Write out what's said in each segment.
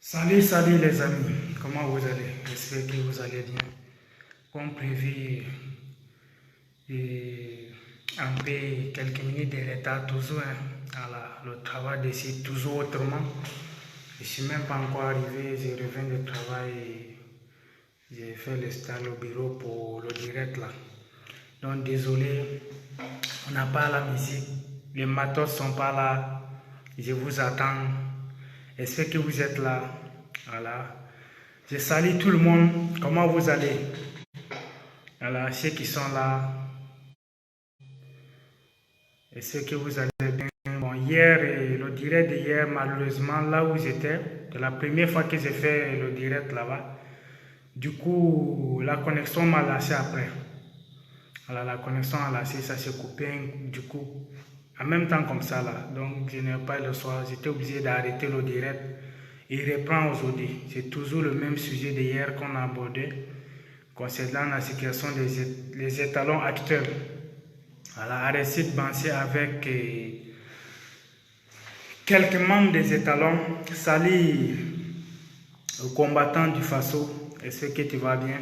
Salut les amis, comment vous allez? J'espère que vous allez bien. Comme prévu, un peu quelques minutes de retard toujours. Voilà, le travail décide toujours autrement. Je ne suis même pas encore arrivé, je reviens du travail et j'ai fait le stade au bureau pour le direct là. Donc désolé, on n'a pas la musique, les matos sont pas là, je vous attends. J'espère que vous êtes là. Voilà. Je salue tout le monde. Comment vous allez? Voilà, ceux qui sont là. J'espère que vous allez bien. Bon, hier, le direct d'hier, malheureusement, là où j'étais, c'est la première fois que j'ai fait le direct là-bas. Du coup, la connexion m'a lâché après. Voilà, la connexion a lâché, ça s'est coupé. Du coup, en même temps comme ça là. Donc, je n'ai pas le soir. J'étais obligé d'arrêter le direct. Il reprend aujourd'hui. C'est toujours le même sujet d'hier qu'on a abordé concernant la situation des étalons actuels. Voilà, Aristide Bansé avec quelques membres des étalons. Salut aux combattants du Faso. J'espère que tu vas bien.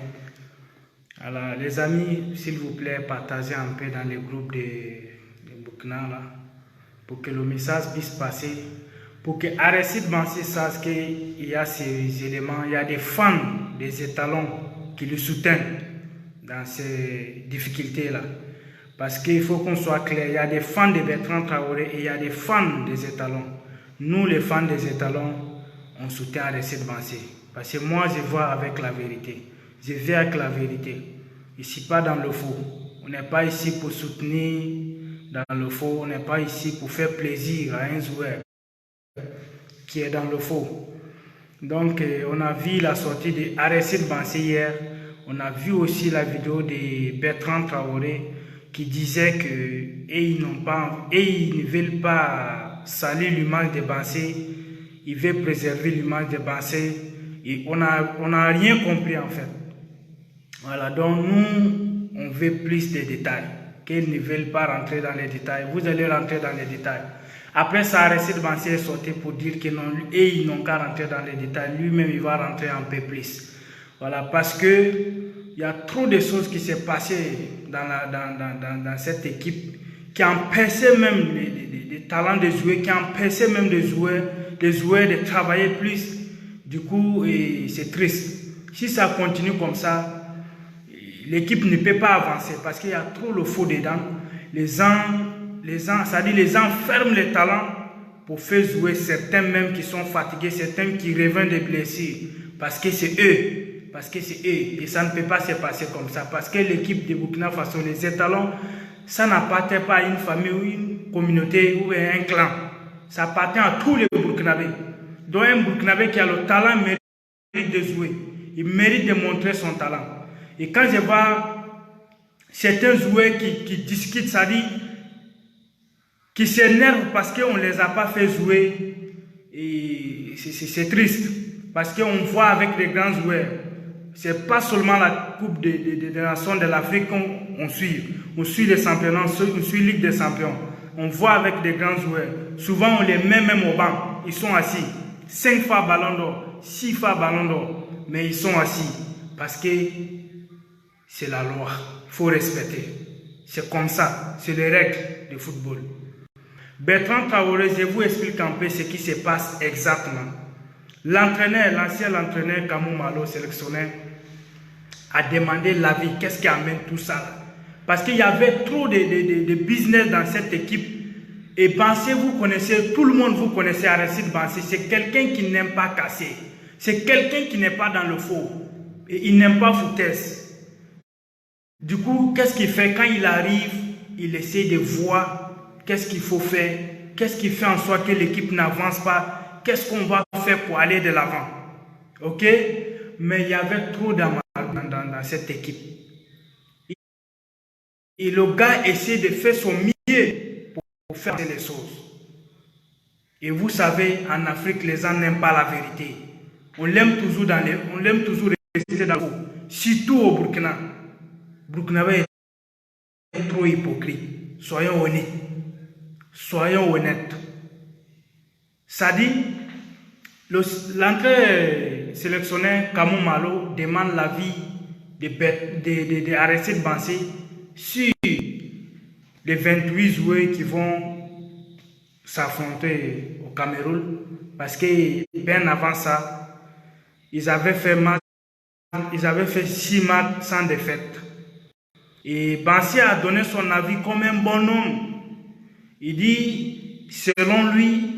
Alors, les amis, s'il vous plaît, partagez un peu dans les groupes de Burkina là, pour que le message puisse passer, pour que Aristide Bansé sache qu'il y a ces éléments, il y a des fans des étalons qui le soutiennent dans ces difficultés-là. Parce qu'il faut qu'on soit clair, il y a des fans de Bertrand Traoré et il y a des fans des étalons. Nous, les fans des étalons, on soutient Aristide Bansé. Parce que moi, je vois avec la vérité. Je vais avec la vérité. Ici, pas dans le faux. On n'est pas ici pour soutenir dans le faux. On n'est pas ici pour faire plaisir à un joueur qui est dans le faux. Donc, on a vu la sortie de Aristide Bansé hier. On a vu aussi la vidéo de Bertrand Traoré qui disait que ils ne veulent pas salir l'image de Bansé. Ils veulent préserver l'image de Bansé. Et on n'a rien compris en fait. Voilà, donc nous, on veut plus de détails. Qu'ils ne veulent pas rentrer dans les détails. Vous allez rentrer dans les détails. Après ça, Aristide Bansé est sorti pour dire que non, et ils n'ont qu'à rentrer dans les détails. Lui-même, il va rentrer un peu plus. Voilà, parce que il y a trop de choses qui s'est passées dans cette équipe qui empêchaient même les talents de jouer, qui empêchaient même des joueurs de travailler plus. Du coup, c'est triste. Si ça continue comme ça, l'équipe ne peut pas avancer parce qu'il y a trop le faux dedans. Les gens ferment les talents pour faire jouer certains même qui sont fatigués, certains qui reviennent des blessures parce que c'est eux. Et ça ne peut pas se passer comme ça parce que l'équipe de Burkina Faso, les étalons, ça n'appartient pas à une famille ou une communauté ou à un clan. Ça appartient à tous les Burkinabés. Donc un Burkinabé qui a le talent mérite de jouer. Il mérite de montrer son talent. Et quand je vois certains joueurs qui discutent, ça dit, qui s'énervent parce qu'on ne les a pas fait jouer, et c'est triste. Parce qu'on voit avec les grands joueurs, c'est pas seulement la Coupe des Nations de l'Afrique qu'on suit. On suit les championnats, on suit Ligue des Champions. On voit avec des grands joueurs. Souvent, on les met même au banc. Ils sont assis. 5 fois ballon d'or, 6 fois ballon d'or. Mais ils sont assis. Parce que c'est la loi. Il faut respecter. C'est comme ça. C'est les règles du football. Bertrand Traoré, je vous explique un peu ce qui se passe exactement. L'entraîneur, l'ancien entraîneur Kamou Malo, sélectionneur, a demandé l'avis. Qu'est-ce qui amène tout ça? Parce qu'il y avait trop de business dans cette équipe. Et Bansé, vous connaissez, tout le monde vous connaissez Aristide Bansé. C'est quelqu'un qui n'aime pas casser. C'est quelqu'un qui n'est pas dans le faux. Et il n'aime pas foutaise. Du coup, qu'est-ce qu'il fait? Quand il arrive, il essaie de voir qu'est-ce qu'il faut faire. Qu'est-ce qui fait en sorte que l'équipe n'avance pas. Qu'est-ce qu'on va faire pour aller de l'avant? Ok? Mais il y avait trop d'amal dans cette équipe. Et le gars essaie de faire son mieux pour faire les choses. Et vous savez, en Afrique, les gens n'aiment pas la vérité. On l'aime toujours rester dans le faux. Surtout au Burkina. Burkinabé est trop hypocrite. Soyons honnêtes. Ça dit, L'entrée sélectionneur Kamou Malo demande l'avis de Aristide Bansé sur les 28 joueurs qui vont s'affronter au Cameroun, parce que bien avant ça, ils avaient fait 6 matchs sans défaite. Et Bansé a donné son avis comme un bon homme. Il dit, selon lui,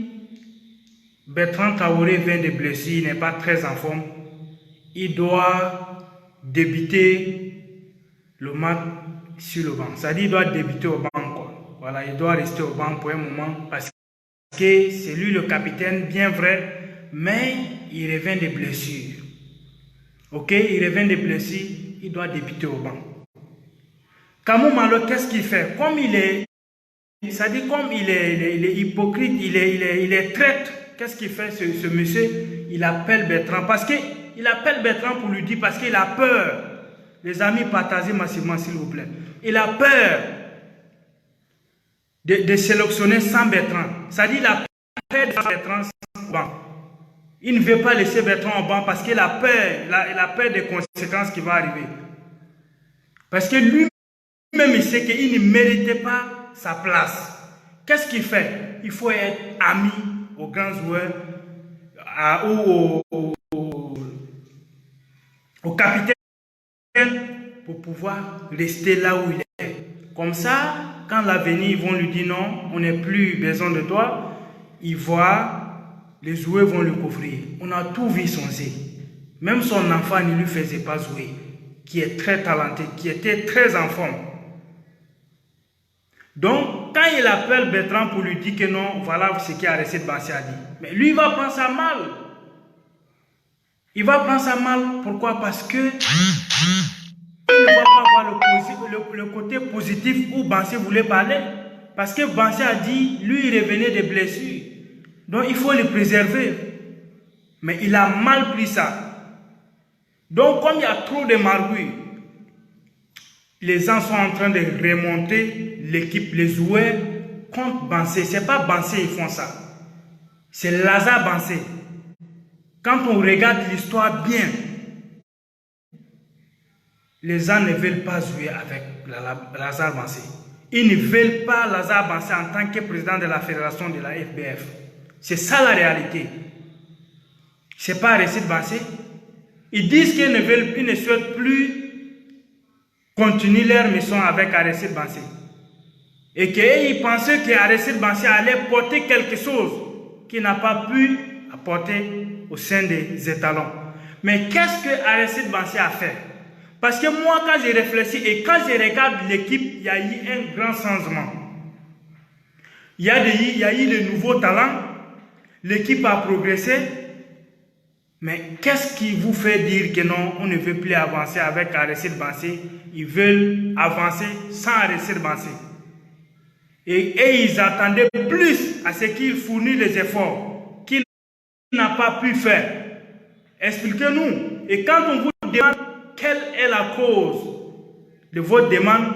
Bertrand Traoré vient de blessure, il n'est pas très en forme. Il doit débuter le match sur le banc. C'est-à-dire, il doit débuter au banc, quoi. Voilà, il doit rester au banc pour un moment parce que c'est lui le capitaine, bien vrai, mais il revient de blessure. Ok, il revient de blessure, il doit débuter au banc. Kamou Malo, qu'est-ce qu'il fait? Comme il est, c'est-à-dire comme il est hypocrite, il est traître. Qu'est-ce qu'il fait ce monsieur? Il appelle Bertrand, parce qu'il appelle Bertrand pour lui dire, parce qu'il a peur. Les amis, partagez massivement s'il vous plaît. Il a peur de sélectionner sans Bertrand. C'est-à-dire qu'il a peur de Bertrand sans banc. Il ne veut pas laisser Bertrand au banc parce qu'il a peur, il a peur des conséquences qui vont arriver. Parce que lui-même, il sait qu'il ne méritait pas sa place. Qu'est-ce qu'il fait? Il faut être ami aux grands joueurs, au capitaine, pour pouvoir rester là où il est. Comme ça, quand l'avenir, ils vont lui dire non, on n'a plus besoin de toi, il voit, les joueurs vont le couvrir. On a tout vu son zé. Même son enfant ne lui faisait pas jouer, qui est très talenté, qui était très en forme. Donc, quand il appelle Bertrand pour lui dire que non, voilà ce qu'Aristide Bansé a dit. Mais lui, il va prendre ça mal. Il va prendre ça mal. Pourquoi? Parce que il ne va pas voir le côté positif où Bansé voulait parler. Parce que Bansé a dit, lui, il revenait des blessures. Donc, il faut le préserver. Mais il a mal pris ça. Donc, comme il y a trop de marguilles, les gens sont en train de remonter l'équipe, les joueurs contre Bansé. Ce n'est pas Bansé qui font ça. C'est Lazare Bansé. Quand on regarde l'histoire bien, les gens ne veulent pas jouer avec Lazare Bansé. Ils ne veulent pas Lazare Bansé en tant que président de la fédération de la FBF. C'est ça la réalité. Ce n'est pas Aristide Bansé. Ils disent qu'ils ne souhaitent plus continuer leur mission avec Aristide Bansé. Et qu'ils pensaient qu'Aristide Bansé allait porter quelque chose qu'il n'a pas pu apporter au sein des étalons. Mais qu'est-ce que Aristide Bansé a fait? Parce que moi, quand j'ai réfléchi et quand je regarde l'équipe, il y a eu un grand changement. Il y a eu de nouveaux talents. L'équipe a progressé. Mais qu'est-ce qui vous fait dire que non, on ne veut plus avancer avec Aristide Bansé? Ils veulent avancer sans Aristide Bansé. Et ils attendaient plus à ce qu'il fournisse les efforts qu'il n'a pas pu faire. Expliquez-nous. Et quand on vous demande quelle est la cause de votre demande,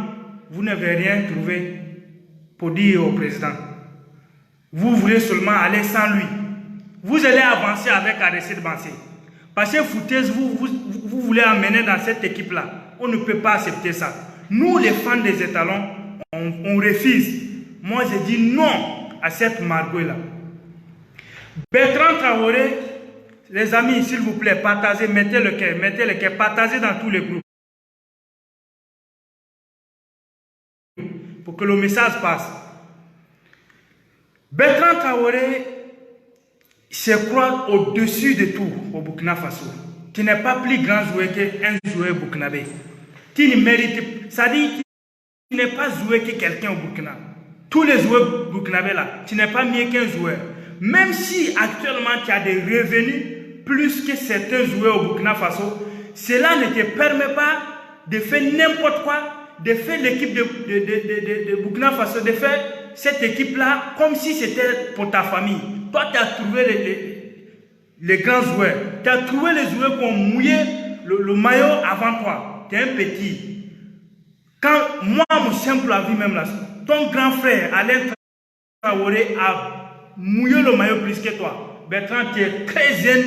vous n'avez rien trouvé pour dire au président. Vous voulez seulement aller sans lui. Vous allez avancer avec Aristide Bansé. Parce que foutaise, vous voulez amener dans cette équipe-là. On ne peut pas accepter ça. Nous, les fans des étalons, on refuse. Moi, je dis non à cette margouille-là. Bertrand Traoré, les amis, s'il vous plaît, partagez, mettez le cœur, partagez dans tous les groupes. Pour que le message passe. Bertrand Traoré se croit au-dessus de tout au Burkina Faso. Tu n'es pas plus grand joueur qu'un joueur burkinabé. Tu ne mérites, ça dit, tu n'es pas joueur que quelqu'un au Burkina. Tous les joueurs burkinabés là, tu n'es pas mieux qu'un joueur. Même si actuellement tu as des revenus plus que certains joueurs au Burkina Faso, cela ne te permet pas de faire n'importe quoi, de faire l'équipe de Burkina Faso, de faire cette équipe-là comme si c'était pour ta famille. Toi, tu as trouvé les grands joueurs. Tu as trouvé les joueurs qui ont mouillé le maillot avant toi. Tu es un petit. Quand moi, mon simple avis même là, ton grand frère, Alain Traoré, a mouillé le maillot plus que toi. Bertrand, tu es très zen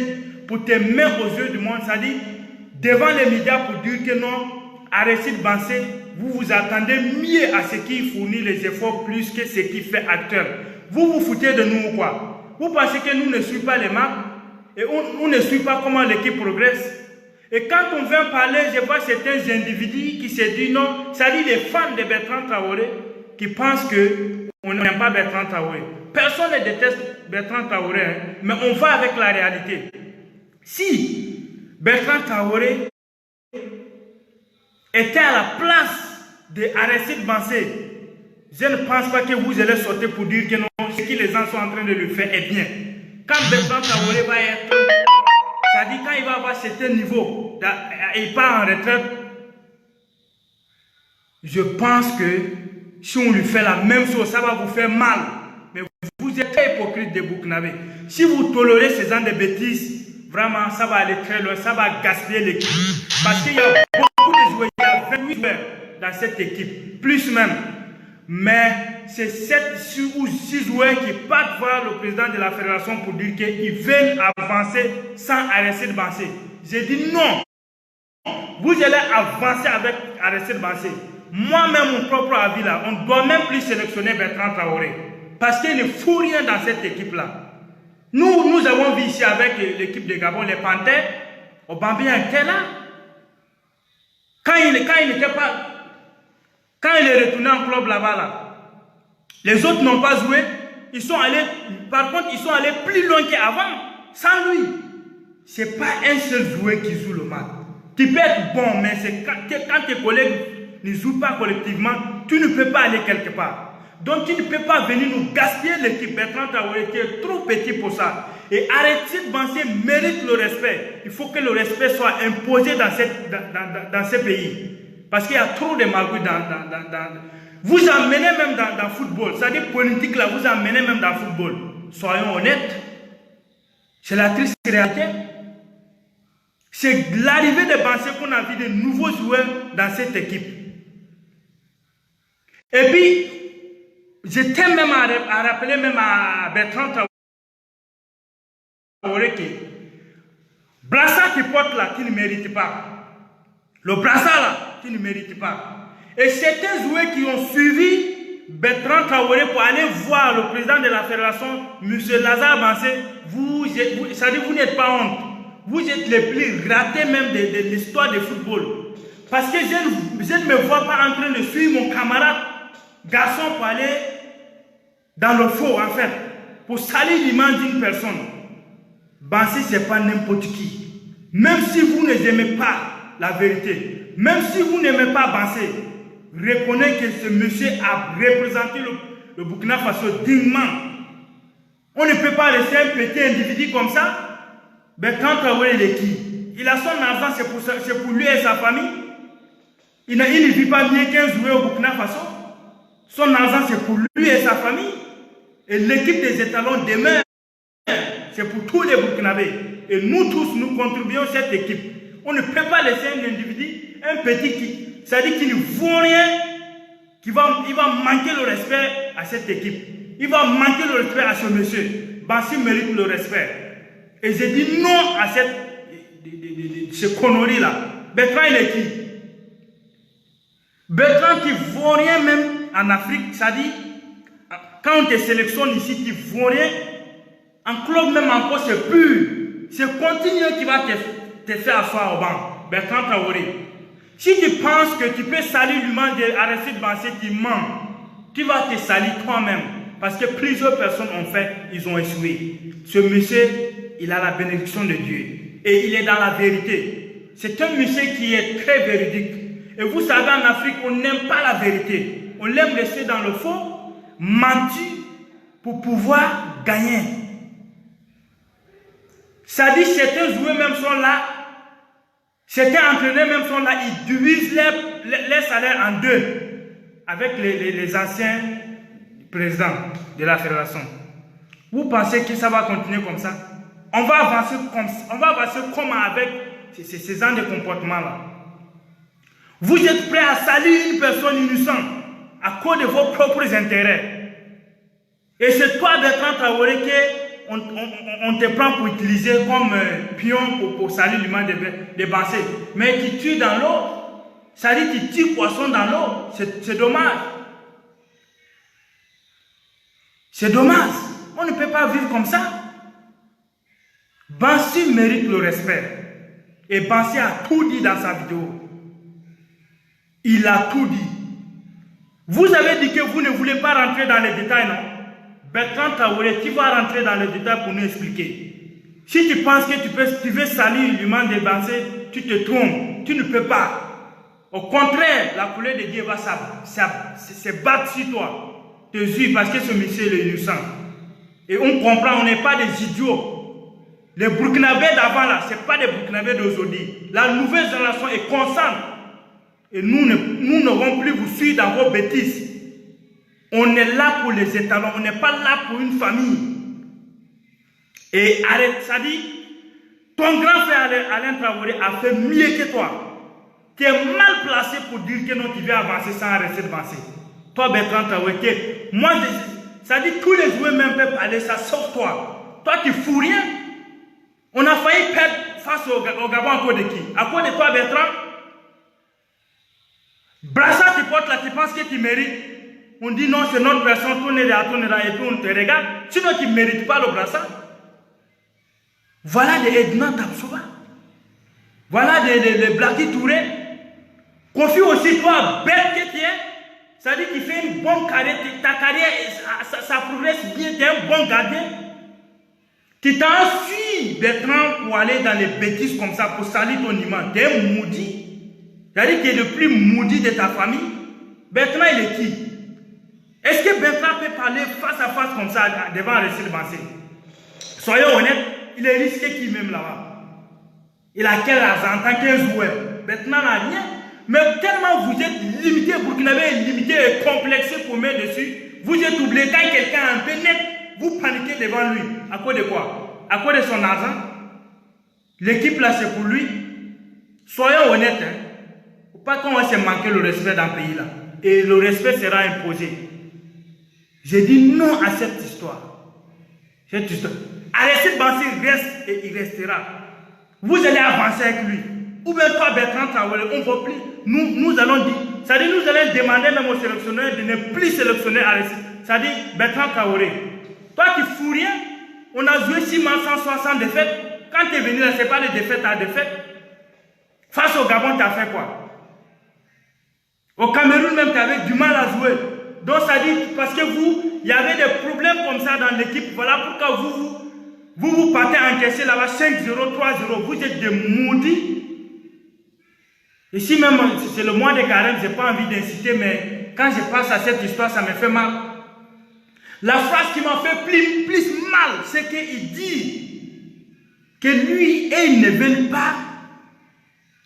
pour te mettre aux yeux du monde, c'est-à-dire devant les médias pour dire que non, Aristide Bansé, vous vous attendez mieux à ce qu'il fournit les efforts plus que ce qu'il fait actuel. Vous vous foutez de nous ou quoi? Vous pensez que nous ne suivons pas les marques et on ne suit pas comment l'équipe progresse? Et quand on vient parler, je vois certains individus qui se disent non, c'est-à-dire les fans de Bertrand Traoré qui pensent qu'on n'aime pas Bertrand Traoré. Personne ne déteste Bertrand Traoré, hein, mais on va avec la réalité. Si Bertrand Traoré était à la place de Aristide Bansé, je ne pense pas que vous allez sortir pour dire que non, ce que les gens sont en train de lui faire est bien. Quand Bertrand Traoré va être, c'est-à-dire quand il va avoir certain niveau, il part en retraite, je pense que si on lui fait la même chose, ça va vous faire mal. Mais vous êtes très hypocrite de Burkinabé. Si vous tolérez ce genre de bêtises, vraiment, ça va aller très loin, ça va gaspiller l'équipe. Parce qu'il y a beaucoup de joueurs, il y a 28 joueurs dans cette équipe, plus même. Mais c'est 7 ou 6 joueurs qui partent voir le président de la fédération pour dire qu'ils veulent avancer sans Aristide Bansé. J'ai dit non. Vous allez avancer avec Aristide Bansé. Moi-même, mon propre avis là, on ne doit même plus sélectionner Bertrand Traoré. Parce qu'il ne faut rien dans cette équipe-là. Nous avons vu ici avec l'équipe de Gabon, les Panthères, Obambia était là. Quand il est retourné en club là-bas, là, les autres n'ont pas joué. Ils sont allés, par contre, ils sont allés plus loin qu'avant, sans lui. Ce n'est pas un seul joueur qui joue le match. Tu peux être bon, mais c'est quand tes collègues ne jouent pas collectivement, tu ne peux pas aller quelque part. Donc tu ne peux pas venir nous gaspiller l'équipe. Bertrand Traoré qui est trop petit pour ça. Et Aristide Bansé mérite le respect. Il faut que le respect soit imposé dans ce pays. Parce qu'il y a trop de magouilles Vous emmenez même dans le football. C'est-à-dire politique là, vous emmenez même dans le football. Soyons honnêtes. C'est la triste réalité. C'est l'arrivée de Bansé qu'on a vu de nouveaux joueurs dans cette équipe. Et puis, je tiens même à rappeler même à Bertrand Traoré que brassard qui porte là, qui ne mérite pas. Le brassard là, qui ne mérite pas. Et certains joueurs qui ont suivi Bertrand Traoré pour aller voir le président de la fédération, M. Lazare Bansé, vous n'êtes pas honte. Vous êtes les plus ratés même de l'histoire du football. Parce que je ne me vois pas en train de suivre mon camarade garçon pour aller dans le faux, en fait, pour salir l'image d'une personne. Bansé, ce n'est pas n'importe qui. Même si vous n'aimez pas la vérité, même si vous n'aimez pas Bansé, reconnaissez que ce monsieur a représenté le Burkina Faso dignement. On ne peut pas laisser un petit individu comme ça. Bertrand Traoré, il est qui? Il a son argent, c'est pour lui et sa famille. Il ne vit pas mieux qu'un joueur au Burkina Faso. Son argent, c'est pour lui et sa famille. Et l'équipe des étalons demain, c'est pour tous les Burkinabés. Et nous tous, nous contribuons à cette équipe. On ne peut pas laisser un individu, un petit c'est-à-dire qu'il ne vaut rien, il va manquer le respect à cette équipe. Il va manquer le respect à ce monsieur. Bansé mérite le respect. Et j'ai dit non à ce connerie-là. Bertrand, il est qui? Bertrand qui ne vaut rien même en Afrique, c'est-à-dire, quand on te sélectionne ici, tu ne vaux rien. En club même encore, c'est pur. C'est continuer qui va te faire asseoir au banc. Bertrand Traoré. Si tu penses que tu peux salir l'humain d'Aristide Bansé, tu mens. Tu vas te salir toi-même. Parce que plusieurs personnes ont fait, ils ont échoué. Ce monsieur, il a la bénédiction de Dieu. Et il est dans la vérité. C'est un monsieur qui est très véridique. Et vous savez, en Afrique, on n'aime pas la vérité. On l'aime rester dans le faux, mentir pour pouvoir gagner. Ça dit, certains joueurs même sont là. Certains entraîneurs même sont là. Ils divisent les salaires en deux. Avec les anciens présidents de la fédération. Vous pensez que ça va continuer comme ça? On va avancer comme avec ces genres de comportements-là. Vous êtes prêts à salir une personne innocente à cause de vos propres intérêts. Et c'est toi, Bertrand Traoré, on te prend pour utiliser comme pion pour salir l'humain de Bansé. Mais tu tues dans l'eau, ça dit tu tues poisson dans l'eau, c'est dommage. C'est dommage. On ne peut pas vivre comme ça. Bansé mérite le respect. Et Bansé a tout dit dans sa vidéo. Il a tout dit. Vous avez dit que vous ne voulez pas rentrer dans les détails, non? Bertrand Traoré, tu vas rentrer dans les détails pour nous expliquer. Si tu penses que tu veux salir l'humain de Bansé, tu te trompes. Tu ne peux pas. Au contraire, la couleur de Dieu va se battre sur toi. Te suivre parce que ce monsieur est innocent. Et on comprend, on n'est pas des idiots. Les Burkinabés d'avant là, ce n'est pas des Burkinabés d'aujourd'hui. La nouvelle génération est consciente. Et nous n'aurons plus vous suivre dans vos bêtises. On est là pour les étalons, on n'est pas là pour une famille. Et arrête, ça dit, ton grand frère Alain Traoré a fait mieux que toi. Tu es mal placé pour dire que non, tu veux avancer sans rester avancé. Toi, Bertrand Traoré, moi, ça dit, tous les joueurs même peuvent parler ça, sauf toi. Toi, tu fous rien. On a failli perdre face au Gabon à cause de qui? À cause de toi, Bertrand? Brassard, tu portes là, tu penses que tu mérites. On dit non, c'est notre personne, tourne là, et puis on te regarde. Sinon, tu ne mérites pas le brassard. Voilà des Edna Tapsoba. Voilà des Blackie Touré. Confie aussi toi, bête que tu es. Ça dit que tu fais une bonne carrière. Ta carrière, ça progresse bien, tu es un bon gardien. Tu t'en suis, Bertrand, pour aller dans les bêtises comme ça, pour salir ton image. Tu es maudit. C'est-à-dire que tu es le plus maudit de ta famille. Bertrand, il est qui? Est-ce que Bertrand peut parler face à face comme ça devant Aristide Bansé? Soyons honnêtes, il est risqué qui même là-bas. Il a quel argent en tant qu'un joueur? Bertrand n'a rien. Mais tellement vous êtes limité, Burkinabé est limité et complexé pour mettre dessus, vous êtes oublié. Quand quelqu'un est un peu net, vous paniquez devant lui. À cause de quoi? À cause de son argent. L'équipe là, c'est pour lui. Soyons honnêtes. Hein. Faut pas qu'on va se manquer le respect dans le pays là. Et le respect sera imposé. J'ai dit non à cette histoire. Cette histoire. Aristide Bansé reste et il restera. Vous allez avancer avec lui. Ou bien toi, Bertrand Traoré, on ne va plus. Nous allons dire, ça dit nous allons demander même aux sélectionneurs de ne plus sélectionner Aristide. Ça dit Bertrand Traoré. Toi, tu fous rien. On a joué 6 matchs sans 60 défaites. Quand tu es venu là, ce n'est pas les défaites à défaites. Face au Gabon, tu as fait quoi? Au Cameroun même, tu avais du mal à jouer. Donc ça dit, parce que vous, il y avait des problèmes comme ça dans l'équipe. Voilà pourquoi vous partez encaisser là-bas 5-0, 3-0. Vous êtes des maudits. Ici même, c'est le mois de carême, je n'ai pas envie d'inciter, mais quand je passe à cette histoire, ça me fait mal. La phrase qui m'a fait plus mal, c'est qu'il dit que lui et ils ne veulent pas,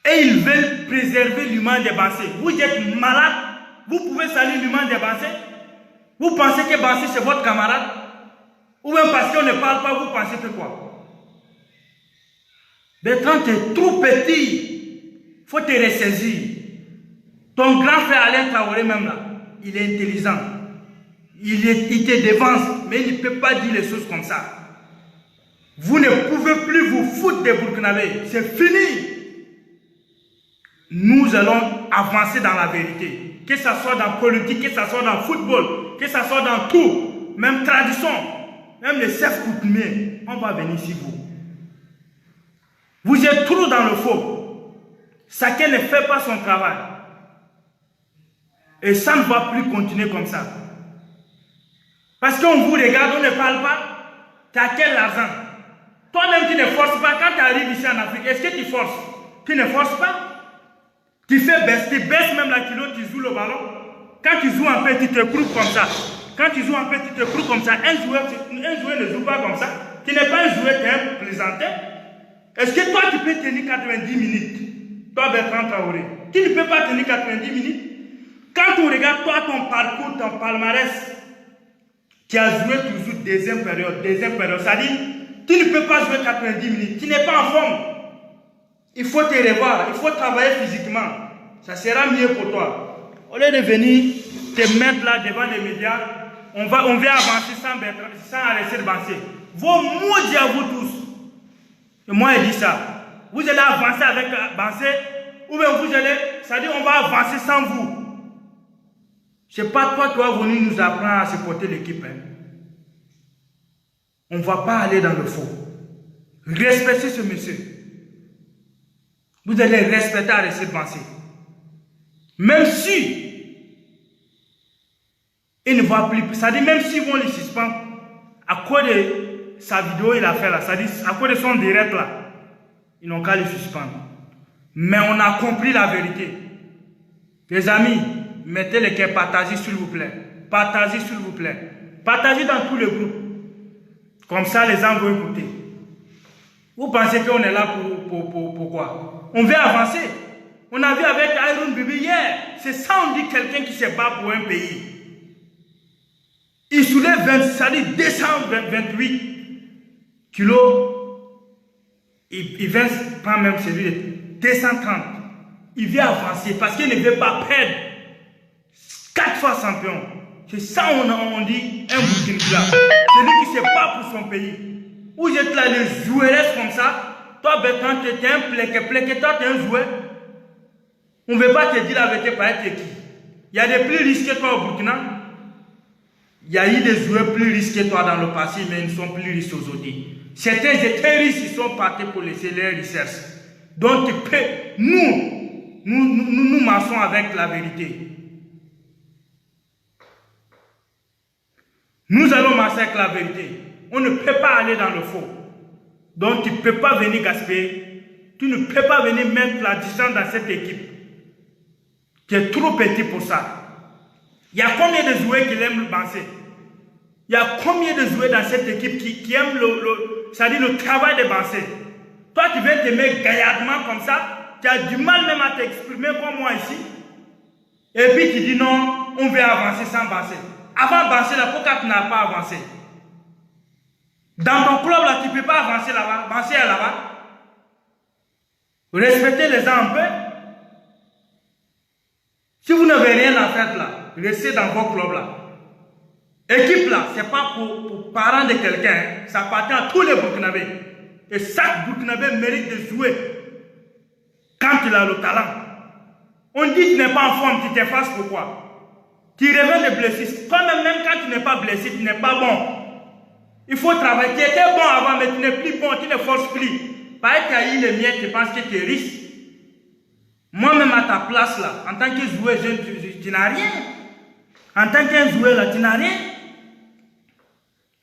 et ils veulent préserver l'humain de Bansé. Vous êtes malade, vous pouvez salir l'humain de Bansé. Vous pensez que Bansé c'est votre camarade? Ou même parce qu'on ne parle pas, vous pensez que quoi? Bertrand, tu es trop petit. Il faut te ressaisir. Ton grand frère Alain Traoré même là, il est intelligent. Il te devance, mais il ne peut pas dire les choses comme ça. Vous ne pouvez plus vous foutre des Burkinabés. C'est fini. Nous allons avancer dans la vérité. Que ce soit dans la politique, que ce soit dans le football, que ce soit dans tout, même tradition, même les chefs coutumiers, on va venir ici vous. Vous êtes trop dans le faux. Chacun ne fait pas son travail. Et ça ne va plus continuer comme ça. Parce qu'on vous regarde, on ne parle pas. Tu as quel argent? Toi-même, tu ne forces pas. Quand tu arrives ici en Afrique, est-ce que tu forces? Tu ne forces pas. Tu fais baisse, tu baisses même la kilo, tu joues le ballon. Quand tu joues un peu, tu te croupes comme ça. Quand tu joues un peu, tu te croupes comme ça. Un joueur ne joue pas comme ça. Tu n'es pas un joueur, tu es un plaisantin. Est-ce que toi, tu peux tenir 90 minutes? Toi, Bertrand Traoré, tu ne peux pas tenir 90 minutes. Quand on regarde toi, ton parcours, ton palmarès, tu as joué toujours deuxième période. Ça dit, tu ne peux pas jouer 90 minutes. Tu n'es pas en forme. Il faut te revoir, il faut travailler physiquement. Ça sera mieux pour toi. Au lieu de venir te mettre là devant les médias, on va avancer sans Aristide Bansé. vos maudits à vous tous. Et moi, il dit ça. Vous allez avancer avec Bansé, ou bien vous allez, c'est-à-dire on va avancer sans vous. Je ne sais pas toi, tu vas venir nous apprendre à supporter l'équipe. Hein. On ne va pas aller dans le faux. Respectez ce monsieur. Vous allez respecter Aristide Bansé. Même si il ne va plus, c'est-à-dire même s'ils vont le suspendre, à cause de sa vidéo il a fait là, c'est-à-dire à cause de son direct là, ils n'ont qu'à le suspendre. Mais on a compris la vérité. Les amis, mettez les cœurs, partagez s'il vous plaît. Partagez s'il vous plaît. Partagez dans tous les groupes. Comme ça les gens vont écouter. Vous pensez qu'on est là pour quoi? On veut avancer. On a vu avec Iron Bibi hier. C'est ça on dit quelqu'un qui se bat pour un pays. Il soulève 228 kilos. Il va prendre même celui de 230. Il veut avancer parce qu'il ne veut pas perdre. 4 fois champion. C'est ça on dit un Burkinabé. Celui qui se bat pour son pays. Vous êtes là, les joueurs comme ça. Toi, Bertrand, tu es un plèque, toi, tu es un joueur. On ne veut pas te dire la vérité par être qui. Il y a des plus risqués toi au Burkina. Il y a eu des joueurs plus risqués toi dans le passé, mais ils sont plus risqués aujourd'hui. Certains étaient riches, ils sont partis pour laisser leurs recherches. Donc, nous marchons avec la vérité. Nous allons marcher avec la vérité. On ne peut pas aller dans le faux. Donc, tu ne peux pas venir gaspiller. Tu ne peux pas venir mettre la distance dans cette équipe. Tu es trop petit pour ça. Il y a combien de joueurs qui aiment le Bansé? Il y a combien de joueurs dans cette équipe qui aiment le travail de Bansé? Toi, tu viens t'aimer gaillardement comme ça. Tu as du mal même à t'exprimer comme moi ici. Et puis tu dis non, on veut avancer sans Bansé. Avant Bansé, pourquoi tu n'as pas avancé? Dans ton club, là, tu ne peux pas avancer là-bas. Bansé est là-bas. Respectez les gens un peu. Si vous n'avez rien à faire là, restez dans vos clubs là. Équipe là, ce n'est pas pour parents de quelqu'un. Hein. Ça appartient à tous les Burkinabés. Et chaque Burkinabé mérite de jouer quand il a le talent. On dit que tu n'es pas en forme, tu t'effaces pourquoi? Tu reviens de blessure. Toi-même, même quand tu n'es pas blessé, tu n'es pas bon. Il faut travailler. Tu étais bon avant, mais tu n'es plus bon, tu ne forces plus. Pas que tu as eu les miens, tu penses que tu es riche. Moi-même à ta place là, en tant que joueur, tu n'as rien. En tant qu'un joueur là, tu n'as rien.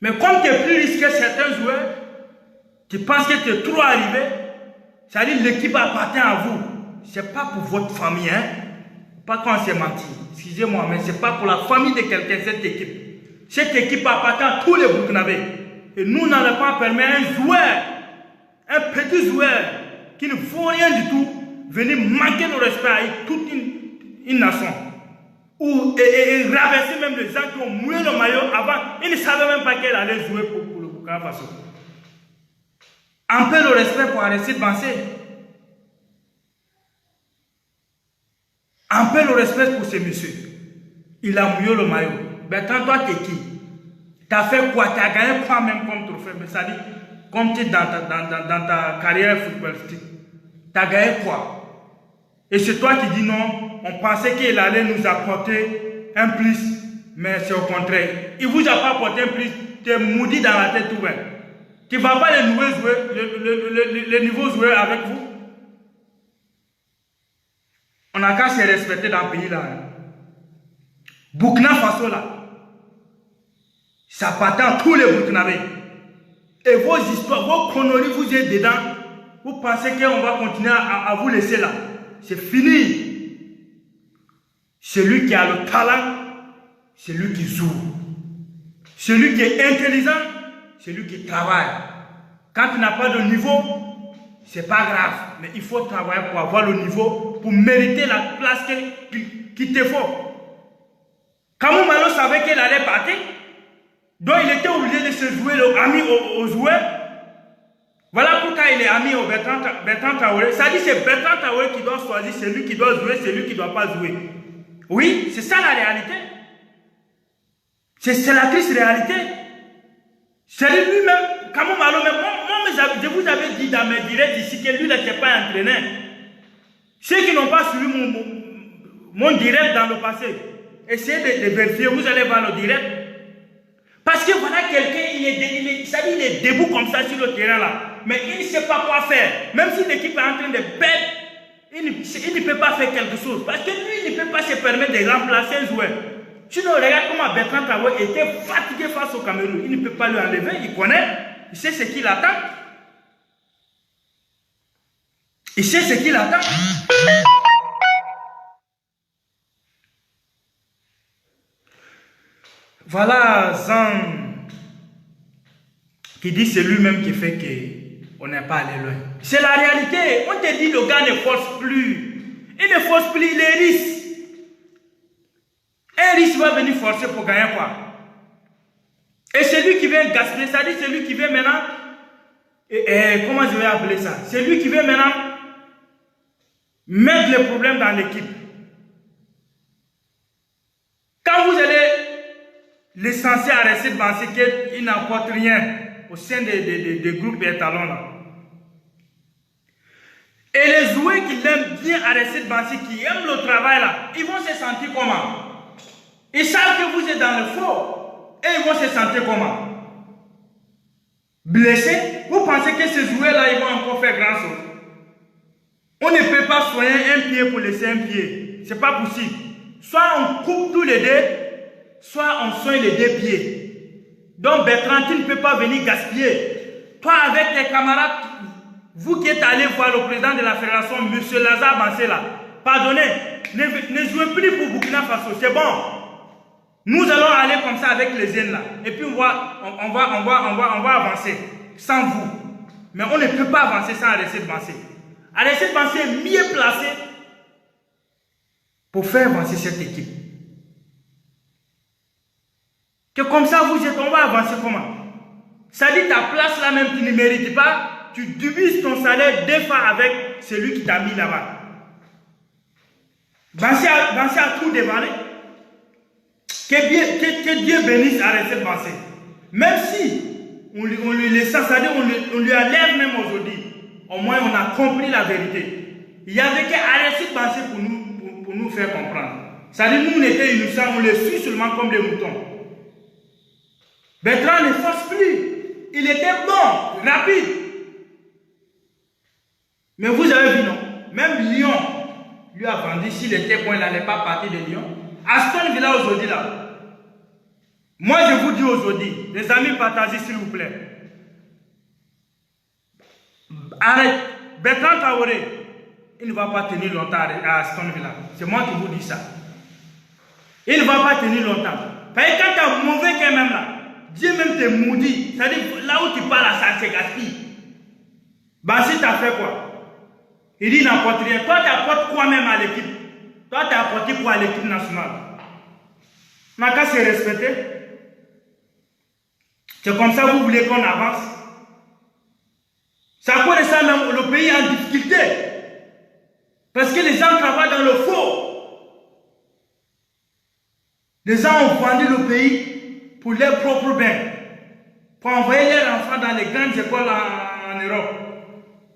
Mais comme tu es plus risqué que certains joueurs, tu penses que tu es trop arrivé. C'est-à-dire l'équipe appartient à vous. Ce n'est pas pour votre famille, hein. Pas quand on s'est menti. Excusez-moi, mais ce n'est pas pour la famille de quelqu'un, cette équipe. Cette équipe appartient à tous les Burkinabés. Et nous n'allons pas permettre un joueur, un petit joueur, qui ne vaut rien du tout, venir manquer de respect à toute une nation. Ou et rabaisser même les gens qui ont mouillé le maillot avant. Ils ne savaient même pas qu'elle allait jouer pour le Burkina Faso. Un peu le respect pour Aristide Bansé. Un peu le respect pour ce monsieur. Il a mouillé le maillot. Bertrand, toi, t'es qui? T'as fait quoi? T'as gagné quoi même comme trophée? Mais ça dit, comme tu es dans ta carrière footballistique. T'as gagné quoi? Et c'est toi qui dis non, on pensait qu'il allait nous apporter un plus, mais c'est au contraire. Il ne vous a pas apporté un plus, tu es maudit dans la tête ouverte. Tu ne vas pas les nouveaux joueurs, les nouveaux joueurs avec vous. On n'a qu'à se respecter dans le pays là. Burkina Faso là, ça appartient à tous les Burkinabés. Et vos histoires, vos conneries, vous êtes dedans. Vous pensez qu'on va continuer à vous laisser là. C'est fini. Celui qui a le talent, c'est lui qui joue. Celui qui est intelligent, c'est lui qui travaille. Quand tu n'as pas de niveau, c'est pas grave. Mais il faut travailler pour avoir le niveau, pour mériter la place qu'il te faut. Kamou Malo savait qu'elle allait partir. Donc il était obligé de se jouer ami aux joueurs. Voilà pourquoi il est ami au Bertrand Traoré. Ça dit que c'est Bertrand Traoré qui doit choisir celui qui doit jouer, celui qui ne doit pas jouer. Oui, c'est ça la réalité. C'est la triste réalité. C'est lui-même, Kamou Malo, moi, je vous avais dit dans mes directs ici que lui n'était pas entraîné. Ceux qui n'ont pas suivi mon direct dans le passé, essayez de vérifier, vous allez voir le direct. Parce que voilà quelqu'un, il est debout comme ça sur le terrain là, mais il ne sait pas quoi faire. Même si l'équipe est en train de perdre, il ne peut pas faire quelque chose. Parce que lui, il ne peut pas se permettre de remplacer un joueur. Sinon, regarde comment Bertrand Traoré était fatigué face au Cameroun. Il ne peut pas lui enlever, il connaît, il sait ce qu'il attend. Il sait ce qu'il attend. Voilà Zan qui dit c'est lui-même qui fait qu'on n'est pas allé loin. C'est la réalité. On te dit le gars ne force plus. Il ne force plus, il est risque. Un risque va venir forcer pour gagner quoi? Et celui qui vient gaspiller, c'est-à-dire celui qui vient maintenant, comment je vais appeler ça? C'est lui qui vient maintenant mettre les problèmes dans l'équipe. Quand vous allez l'essentiel à rester penser qu'il n'apporte rien au sein des groupes étalons là. Et les joueurs qui l'aiment bien à rester penser, qui aiment le travail là, ils vont se sentir comment? Ils savent que vous êtes dans le faux. Et ils vont se sentir comment? Blessés? Vous pensez que ces joueurs-là, ils vont encore faire grand chose? On ne peut pas soigner un pied pour laisser un pied. Ce n'est pas possible. Soit on coupe tous les deux, soit on soigne les deux pieds. Donc Bertrand, tu ne peux pas venir gaspiller. Toi, avec tes camarades, vous qui êtes allé voir le président de la fédération, M. Lazare Bansé là, pardonnez, ne jouez plus pour Burkina Faso, c'est bon. Nous allons aller comme ça avec les jeunes là. Et puis on va avancer sans vous. Mais on ne peut pas avancer sans Aristide Bansé. Aristide Bansé est mieux placé pour faire avancer cette équipe. Que comme ça vous êtes, on va avancer comment? Ça dit ta place là même tu ne mérites pas, tu divises ton salaire 2 fois avec celui qui t'a mis là-bas. Bansé a tout dévalé. Que Dieu bénisse Aristide Bansé. Même si on lui laisse ça, c'est-à-dire on lui enlève même aujourd'hui, au moins on a compris la vérité. Il y avait qu'Aristide Bansé pour nous faire comprendre. C'est-à-dire nous on était innocents, on les suit seulement comme des moutons. Bertrand ne force plus. Il était bon, rapide. Mais vous avez vu non? Même Lyon lui a vendu, s'il était bon, il n'allait pas partir de Lyon. Aston Villa aujourd'hui là. Moi je vous dis aujourd'hui, les amis, partagez s'il vous plaît. Arrête, Bertrand Traoré, il ne va pas tenir longtemps à Aston Villa. C'est moi qui vous dis ça. Il ne va pas tenir longtemps. Parce que quand tu as mauvais quand même là, Dieu même te maudit. C'est-à-dire là où tu parles, ça se gaspille. Bah si tu as fait quoi? Il dit n'importe rien. Toi tu apportes quoi même à l'équipe? Toi tu as apporté quoi à l'équipe nationale? On n'a qu'à se respecter. C'est comme ça que vous voulez qu'on avance. C'est à cause de ça même le pays est en difficulté. Parce que les gens travaillent dans le faux. Les gens ont vendu le pays pour leurs propres bains. Pour envoyer leurs enfants dans les grandes écoles en Europe.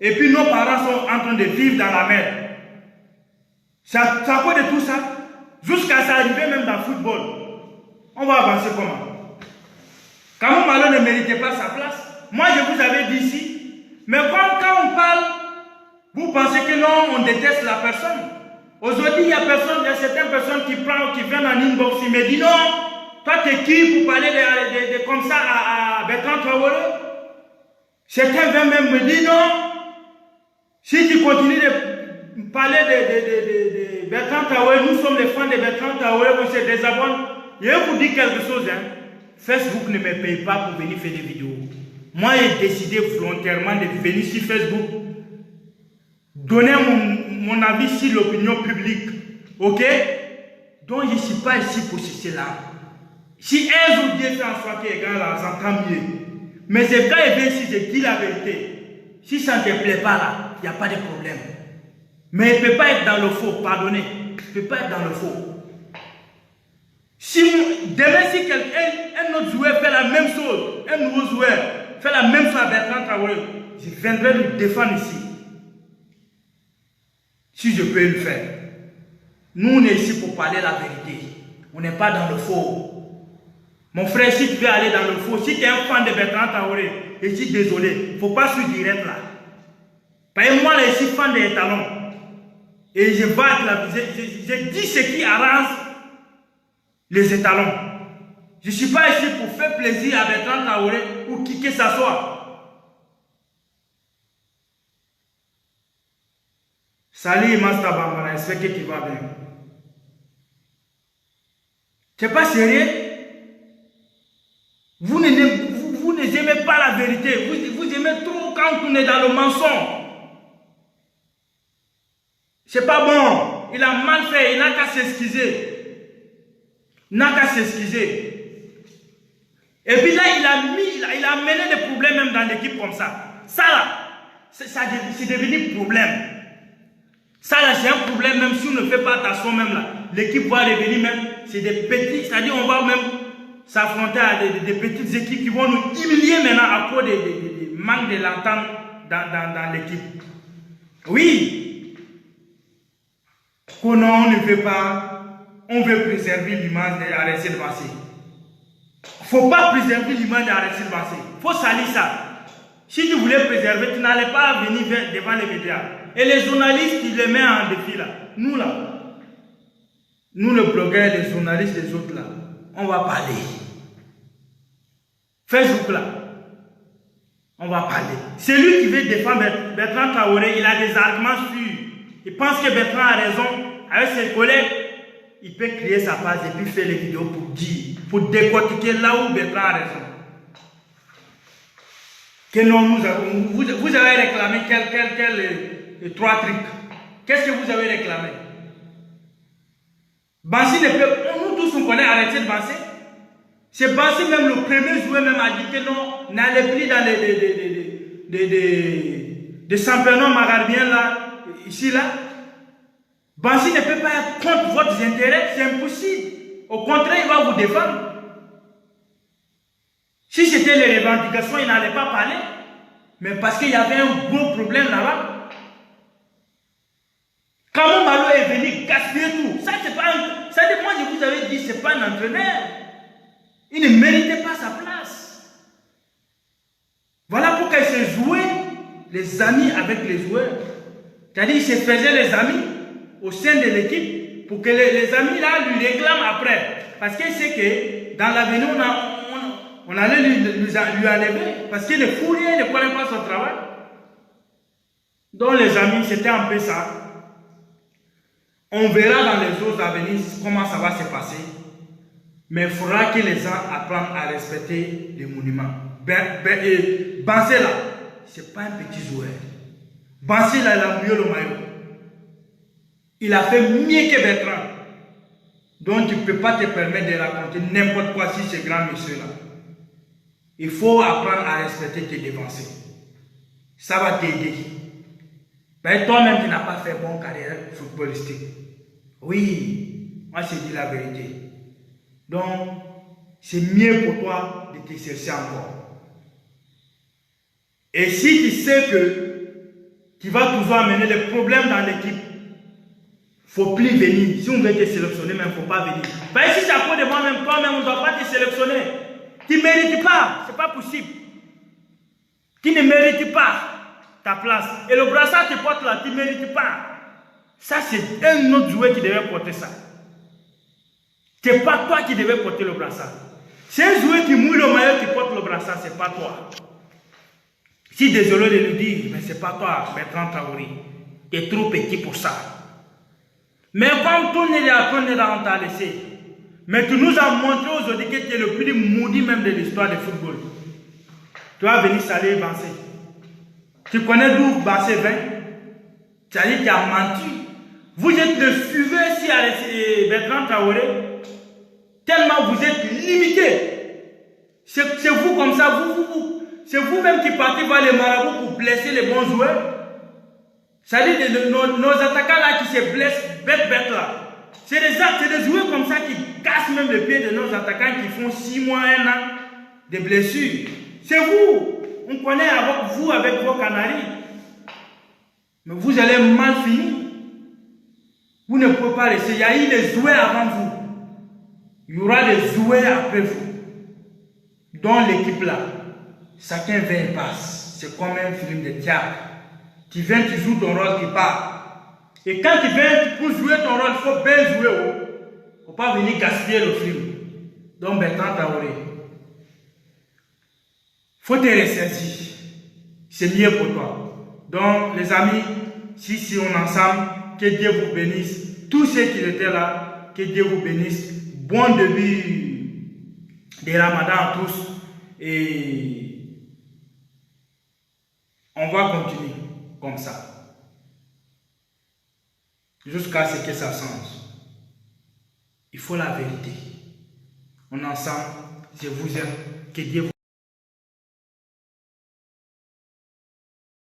Et puis nos parents sont en train de vivre dans la mer. C'est à cause de tout ça. Jusqu'à ça arriver même dans le football. On va avancer comment? Kamou Malo ne méritait pas sa place. Moi je vous avais dit ici. Mais quand on parle, vous pensez que non, on déteste la personne. Aujourd'hui, il y a certaines personnes qui viennent en inbox, ils me disent non, toi t'es qui pour parler de comme ça à Bertrand Traoré? Certains viennent même me dire non, si tu continues de parler de Bertrand Traoré, nous sommes les fans de Bertrand Traoré, on se désabonne. Je vais vous dire quelque chose, hein. Facebook ne me paye pas pour venir faire des vidéos. Moi, j'ai décidé volontairement de venir sur Facebook, donner mon avis sur l'opinion publique. Ok? Donc, je ne suis pas ici pour cela. Si un jour Dieu fait en sorte qu'il y ait l'argent, tant mieux. Mais c'est quand il vient ici, je dis la vérité. Si ça ne te plaît pas là, il n'y a pas de problème. Mais il ne peut pas être dans le faux, pardonnez. Il ne peut pas être dans le faux. Demain, si un autre joueur fait la même chose, un nouveau joueur fait la même chose à Bertrand Traoré, je viendrai le défendre ici. Si je peux le faire. Nous, on est ici pour parler la vérité. On n'est pas dans le faux. Mon frère, si tu veux aller dans le faux, si tu es un fan de Bertrand Traoré, je suis désolé, il ne faut pas suivre direct là. Parce que moi, là, je suis fan des talons. Et je dis ce qui arrange les étalons. Je ne suis pas ici pour faire plaisir à Bertrand Traoré ou qui que ça soit. Salut Master Bambara, j'espère que tu vas bien. C'est pas sérieux? Vous n'aimez pas la vérité. Vous aimez trop quand on est dans le mensonge. C'est pas bon. Il a mal fait. Il n'a qu'à s'excuser. Il n'a qu'à s'excuser. Et puis là, il a amené des problèmes même dans l'équipe comme ça. Ça là, c'est devenu problème. Ça là, c'est un problème même si on ne fait pas attention même là. L'équipe va revenir même. C'est des petits, c'est-à-dire on va même s'affronter à des petites équipes qui vont nous humilier maintenant à cause des manques de l'entente dans l'équipe. Oui. Non, on ne veut pas, on veut préserver l'image d'Aristide Bassé. Il ne faut pas préserver l'image d'Aristide Bassé. Il faut salir ça. Si tu voulais préserver, tu n'allais pas venir devant les médias. Et les journalistes, ils les mettent en défi là. Nous là. Nous, les blogueurs, les journalistes, les autres là, on va parler. Facebook là, on va parler. Celui qui veut défendre Bertrand Traoré, il a des arguments sûrs. Il pense que Bertrand a raison. Avec ses collègues, il peut créer sa page et puis faire les vidéos pour dire, pour décortiquer là où Bertrand a raison. Que non, vous avez réclamé quel 3 trucs. Qu'est-ce que vous avez réclamé? Bassé ne peut, nous tous on connaît Aristide Bassé. C'est Bassé même le premier joueur même a dit que non, n'allez plus dans des championnats maghrébins là, ici là. Bassé ne peut pas être contre votre intérêt, c'est impossible. Au contraire, il va vous défendre. Si c'était les revendications, il n'allait pas parler. Mais parce qu'il y avait un gros problème là-bas. Quand Malo est venu gaspiller tout, ça c'est pas un... Ça moi je vous avais dit, c'est pas un entraîneur. Il ne méritait pas sa place. Voilà pourquoi il s'est joué les amis avec les joueurs. C'est-à-dire il se faisait les amis au sein de l'équipe pour que les amis là lui réclament après. Parce qu'il sait que dans l'avenir on allait lui enlever. Parce qu'il ne fout rien, il ne connaît pas son travail. Donc les amis, c'était un peu ça. On verra dans les jours à venir comment ça va se passer. Mais il faudra que les gens apprennent à respecter les monuments. Bassé là, ce n'est pas un petit joueur. Bassé là, il a mouillé le maillot. Il a fait mieux que Bertrand. Donc tu ne peux pas te permettre de raconter n'importe quoi sur ce grand monsieur là. Il faut apprendre à respecter tes défenseurs. Ça va t'aider. Mais toi-même, tu n'as pas fait bonne carrière footballistique. Oui, moi je dis la vérité. Donc, c'est mieux pour toi de te chercher encore. Et si tu sais que tu vas toujours amener des problèmes dans l'équipe, il ne faut plus venir. Si on veut te sélectionner, il ne faut pas venir. Mais si c'est à cause de moi-même, toi-même, on ne doit pas te sélectionner. Tu ne mérites pas, ce n'est pas possible. Tu ne mérites pas ta place. Et le brassard que tu portes là, tu ne mérites pas. Ça, c'est un autre joueur qui devait porter ça. Ce n'est pas toi qui devais porter le brassard. C'est un joueur qui mouille le maillot qui porte le brassard, ce n'est pas toi. Je suis désolé de le dire, mais ce n'est pas toi, Bertrand Traoré. Tu es trop petit pour ça. Mais quand on est là, on t'a laissé. Mais tu nous as montré aujourd'hui que tu es le plus maudit même de l'histoire du football. Tu vas venir saluer Bassé. Tu connais d'où Bassé vient? Tu as dit qu'il a menti. Vous êtes le suiveur ici à Bertrand Traoré. Tellement vous êtes limité. C'est vous comme ça, c'est vous-même qui partez voir les marabouts pour blesser les bons joueurs. C'est-à-dire nos attaquants là qui se blessent, bête là. C'est des joueurs comme ça qui cassent même le pied de nos attaquants qui font 6 mois, 1 an de blessures. C'est vous. On connaît avec vous, avec vos Canaries. Mais vous allez mal finir. Vous ne pouvez pas laisser. Il y a eu des joueurs avant vous. Il y aura des joueurs après vous. Dans l'équipe là, chacun vient et passe. C'est comme un film de théâtre. Tu viens, tu joues ton rôle, tu pars. Et quand tu viens pour jouer ton rôle, il faut bien jouer. Il ne faut pas venir gaspiller le film. Donc, Bertrand Traoré, il faut te ressaisir. C'est mieux pour toi. Donc, les amis, si on est ensemble, que Dieu vous bénisse. Tous ceux qui étaient là, que Dieu vous bénisse. Bon début de Ramadan à tous. Et on va continuer comme ça. Jusqu'à ce que ça change. Il faut la vérité. On est ensemble. Je vous aime. Que Dieu vous